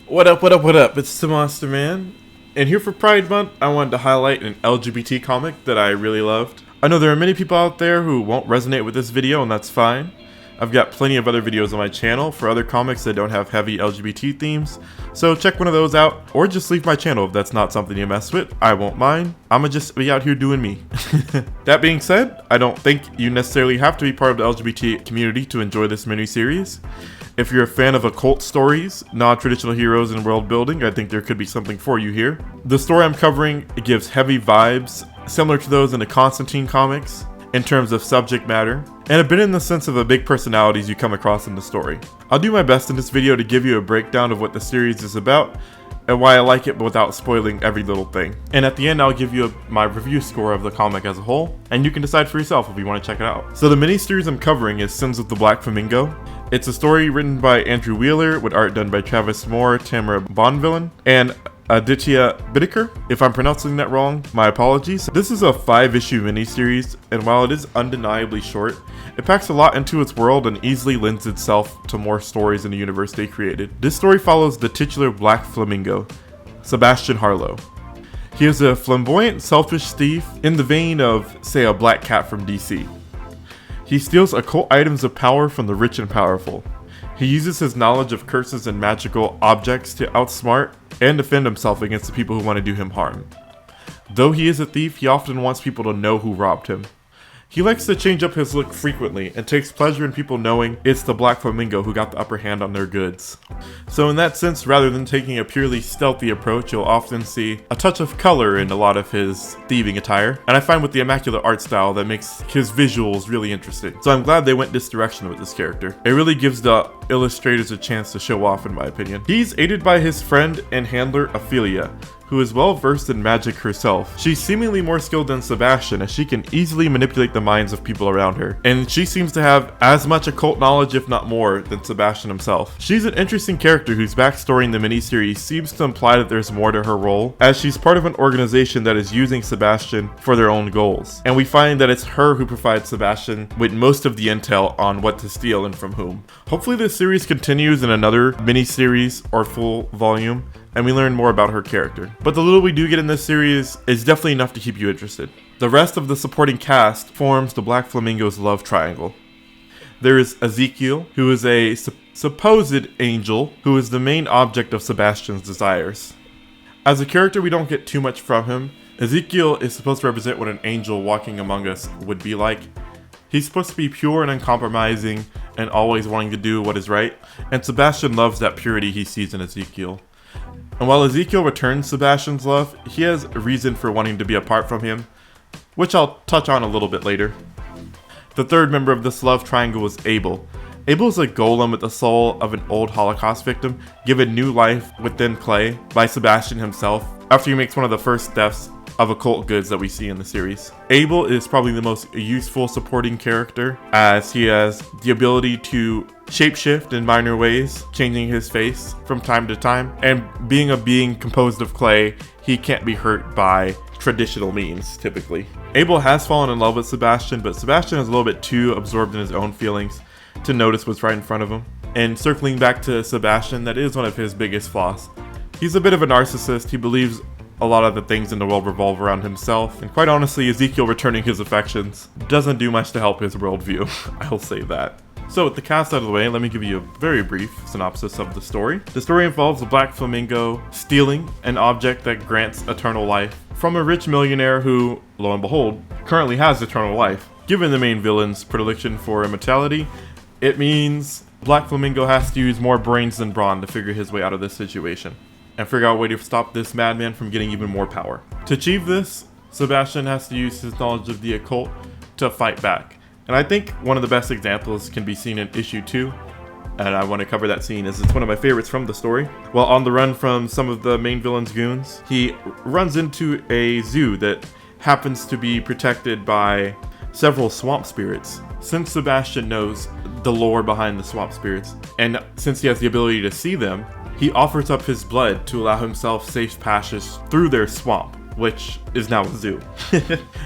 What up, what up, what up? It's Tamonster, man. And here for Pride Month, I wanted to highlight an LGBT comic that I really loved. I know there are many people out there who won't resonate with this video, and that's fine. I've got plenty of other videos on my channel for other comics that don't have heavy LGBT themes, so check one of those out, or just leave my channel if that's not something you mess with. I won't mind. I'ma just be out here doing me. That being said, I don't think you necessarily have to be part of the LGBT community to enjoy this miniseries. If you're a fan of occult stories, non-traditional heroes, and world building, I think there could be something for you here. The story I'm covering gives heavy vibes, similar to those in the Constantine comics, in terms of subject matter, and a bit in the sense of the big personalities you come across in the story. I'll do my best in this video to give you a breakdown of what the series is about, and why I like it without spoiling every little thing. And at the end, I'll give you my review score of the comic as a whole, and you can decide for yourself if you want to check it out. So the mini-series I'm covering is Sins of the Black Flamingo. It's a story written by Andrew Wheeler, with art done by Travis Moore, Tamara Bonvillain, and Aditya Bidikar. If I'm pronouncing that wrong, my apologies. This is a 5-issue miniseries, and while it is undeniably short, it packs a lot into its world and easily lends itself to more stories in the universe they created. This story follows the titular Black Flamingo, Sebastian Harlow. He is a flamboyant, selfish thief in the vein of, say, a Black Cat from DC. He steals occult items of power from the rich and powerful. He uses his knowledge of curses and magical objects to outsmart and defend himself against the people who want to do him harm. Though he is a thief, he often wants people to know who robbed him. He likes to change up his look frequently and takes pleasure in people knowing it's the Black Flamingo who got the upper hand on their goods. So in that sense, rather than taking a purely stealthy approach, you'll often see a touch of color in a lot of his thieving attire. And I find with the immaculate art style that makes his visuals really interesting. So I'm glad they went this direction with this character. It really gives the illustrators a chance to show off, in my opinion. He's aided by his friend and handler Ophelia, who is well versed in magic herself. She's seemingly more skilled than Sebastian, as she can easily manipulate the minds of people around her. And she seems to have as much occult knowledge, if not more, than Sebastian himself. She's an interesting character whose backstory in the miniseries seems to imply that there's more to her role, as she's part of an organization that is using Sebastian for their own goals. And we find that it's her who provides Sebastian with most of the intel on what to steal and from whom. Hopefully this series continues in another miniseries or full volume, and we learn more about her character. But the little we do get in this series is definitely enough to keep you interested. The rest of the supporting cast forms the Black Flamingo's love triangle. There is Ezekiel, who is a supposed angel, who is the main object of Sebastian's desires. As a character, we don't get too much from him. Ezekiel is supposed to represent what an angel walking among us would be like. He's supposed to be pure and uncompromising, and always wanting to do what is right, and Sebastian loves that purity he sees in Ezekiel. And while Ezekiel returns Sebastian's love, he has a reason for wanting to be apart from him, which I'll touch on a little bit later. The third member of this love triangle is Abel. Abel is a golem with the soul of an old Holocaust victim, given new life within clay by Sebastian himself, after he makes one of the first thefts of occult goods that we see in the series. Abel is probably the most useful supporting character, as he has the ability to shapeshift in minor ways, changing his face from time to time, and being a being composed of clay, he can't be hurt by traditional means, typically. Abel has fallen in love with Sebastian, but Sebastian is a little bit too absorbed in his own feelings to notice what's right in front of him. And circling back to Sebastian, that is one of his biggest flaws. He's a bit of a narcissist. He believes a lot of the things in the world revolve around himself, and quite honestly, Ezekiel returning his affections doesn't do much to help his worldview. I'll say that. So with the cast out of the way, let me give you a very brief synopsis of the story. The story involves the Black Flamingo stealing an object that grants eternal life from a rich millionaire who, lo and behold, currently has eternal life. Given the main villain's predilection for immortality, it means Black Flamingo has to use more brains than brawn to figure his way out of this situation, and figure out a way to stop this madman from getting even more power. To achieve this, Sebastian has to use his knowledge of the occult to fight back. And I think one of the best examples can be seen in issue 2, and I want to cover that scene as it's one of my favorites from the story. While on the run from some of the main villain's goons, he runs into a zoo that happens to be protected by several swamp spirits. Since Sebastian knows the lore behind the swamp spirits, and since he has the ability to see them, he offers up his blood to allow himself safe passage through their swamp, which is now a zoo.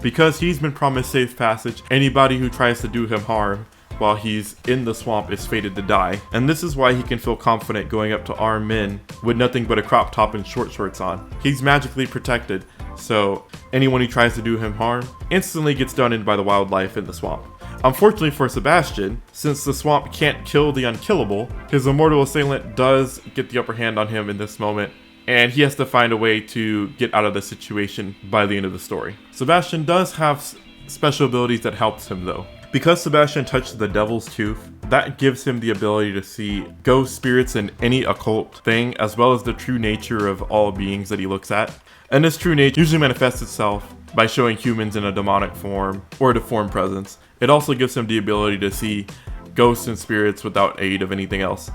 Because he's been promised safe passage, anybody who tries to do him harm while he's in the swamp is fated to die, and this is why he can feel confident going up to armed men with nothing but a crop top and short shorts on. He's magically protected, so anyone who tries to do him harm instantly gets done in by the wildlife in the swamp. Unfortunately for Sebastian, since the swamp can't kill the unkillable, his immortal assailant does get the upper hand on him in this moment, and he has to find a way to get out of the situation by the end of the story. Sebastian does have special abilities that helps him though. Because Sebastian touched the Devil's Tooth, that gives him the ability to see ghost spirits and any occult thing, as well as the true nature of all beings that he looks at. And this true nature usually manifests itself by showing humans in a demonic form or a deformed presence. It also gives him the ability to see ghosts and spirits without aid of anything else.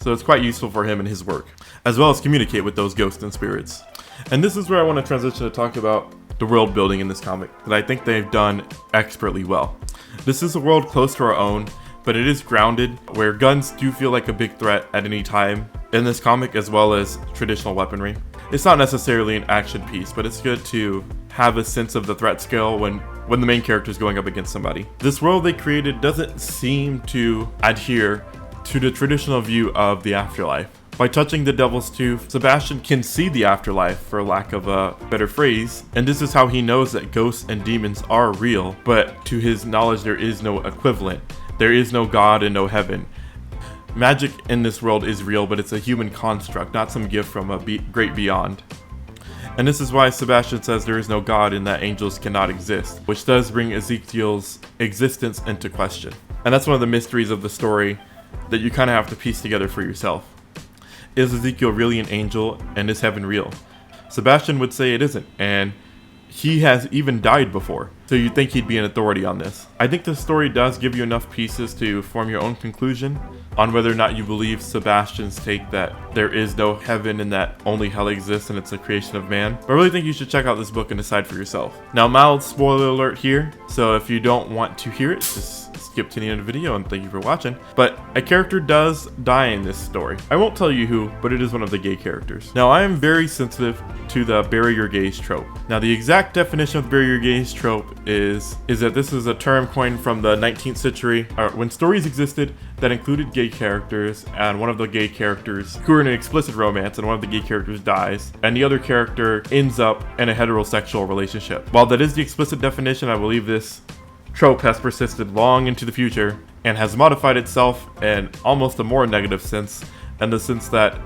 So it's quite useful for him in his work, as well as communicate with those ghosts and spirits. And this is where I want to transition to talk about the world building in this comic that I think they've done expertly well. This is a world close to our own, but it is grounded, where guns do feel like a big threat at any time in this comic, as well as traditional weaponry. It's not necessarily an action piece, but it's good to have a sense of the threat scale when the main character is going up against somebody. This world they created doesn't seem to adhere to the traditional view of the afterlife. By touching the Devil's Tooth, Sebastian can see the afterlife, for lack of a better phrase, and this is how he knows that ghosts and demons are real, but to his knowledge there is no equivalent. There is no God and no heaven. Magic in this world is real, but it's a human construct, not some gift from a great beyond. And this is why Sebastian says there is no God and that angels cannot exist, which does bring Ezekiel's existence into question. And that's one of the mysteries of the story that you kind of have to piece together for yourself. Is Ezekiel really an angel, and is heaven real? Sebastian would say it isn't, and he has even died before, so you'd think he'd be an authority on this. I think the story does give you enough pieces to form your own conclusion on whether or not you believe Sebastian's take that there is no heaven and that only hell exists and it's a creation of man. But I really think you should check out this book and decide for yourself. Now, mild spoiler alert here, so if you don't want to hear it, just skip to the end of the video and thank you for watching. But a character does die in this story. I won't tell you who, but it is one of the gay characters. Now, I am very sensitive to the bury your gays trope. Now, the exact definition of the bury your gays trope is that this is a term coined from the 19th century, or when stories existed that included gay characters, and one of the gay characters who are in an explicit romance, and one of the gay characters dies, and the other character ends up in a heterosexual relationship. While that is the explicit definition, I believe this trope has persisted long into the future and has modified itself in almost a more negative sense, in the sense that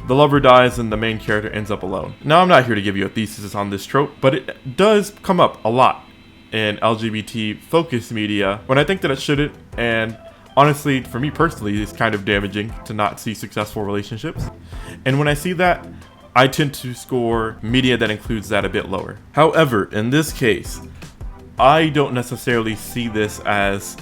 the lover dies and the main character ends up alone. Now, I'm not here to give you a thesis on this trope, but it does come up a lot in LGBT focused media when I think that it shouldn't, and honestly, for me personally, it's kind of damaging to not see successful relationships. And when I see that, I tend to score media that includes that a bit lower. However, in this case, I don't necessarily see this as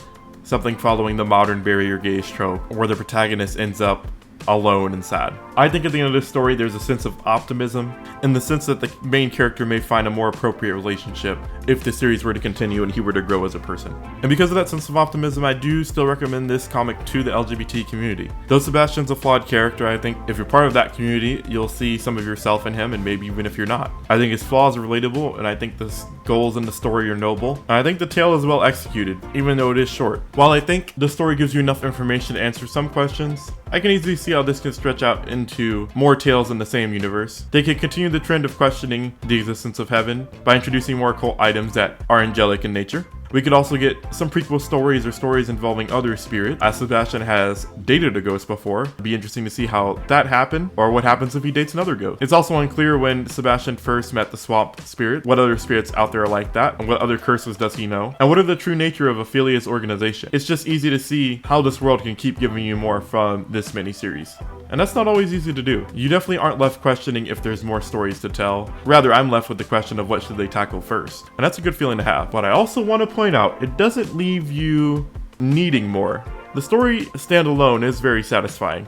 something following the modern bury your gays trope, where the protagonist ends up alone and sad. I think at the end of this story, there's a sense of optimism, in the sense that the main character may find a more appropriate relationship if the series were to continue and he were to grow as a person. And because of that sense of optimism, I do still recommend this comic to the LGBT community. Though Sebastian's a flawed character, I think if you're part of that community, you'll see some of yourself in him, and maybe even if you're not. I think his flaws are relatable, and I think the goals in the story are noble. And I think the tale is well executed, even though it is short. While I think the story gives you enough information to answer some questions, I can easily see how this can stretch out into more tales in the same universe. They could continue the trend of questioning the existence of heaven by introducing more occult items that are angelic in nature. We could also get some prequel stories or stories involving other spirits, as Sebastian has dated a ghost before. It'd be interesting to see how that happened, or what happens if he dates another ghost. It's also unclear when Sebastian first met the swamp spirit, what other spirits out there are like that, and what other curses does he know, and what are the true nature of Ophelia's organization. It's just easy to see how this world can keep giving you more from this miniseries. And that's not always easy to do. You definitely aren't left questioning if there's more stories to tell. Rather, I'm left with the question of what should they tackle first. And that's a good feeling to have. But I also want to point out, it doesn't leave you needing more. The story standalone is very satisfying.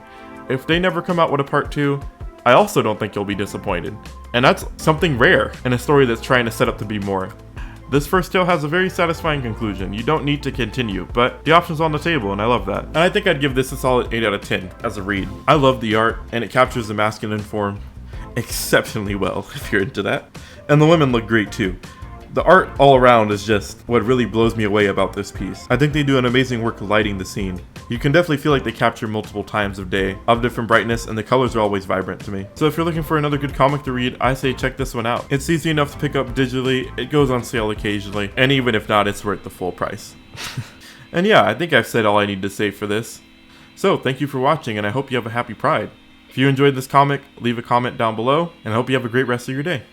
If they never come out with a part 2, I also don't think you'll be disappointed. And that's something rare in a story that's trying to set up to be more. This first tale has a very satisfying conclusion. You don't need to continue, but the option's on the table, and I love that. And I think I'd give this a solid 8 out of 10 as a read. I love the art, and it captures the masculine form exceptionally well, if you're into that. And the women look great too. The art all around is just what really blows me away about this piece. I think they do an amazing work lighting the scene. You can definitely feel like they capture multiple times of day, of different brightness, and the colors are always vibrant to me. So if you're looking for another good comic to read, I say check this one out. It's easy enough to pick up digitally, it goes on sale occasionally, and even if not, it's worth the full price. And yeah, I think I've said all I need to say for this. So thank you for watching, and I hope you have a happy Pride. If you enjoyed this comic, leave a comment down below, and I hope you have a great rest of your day.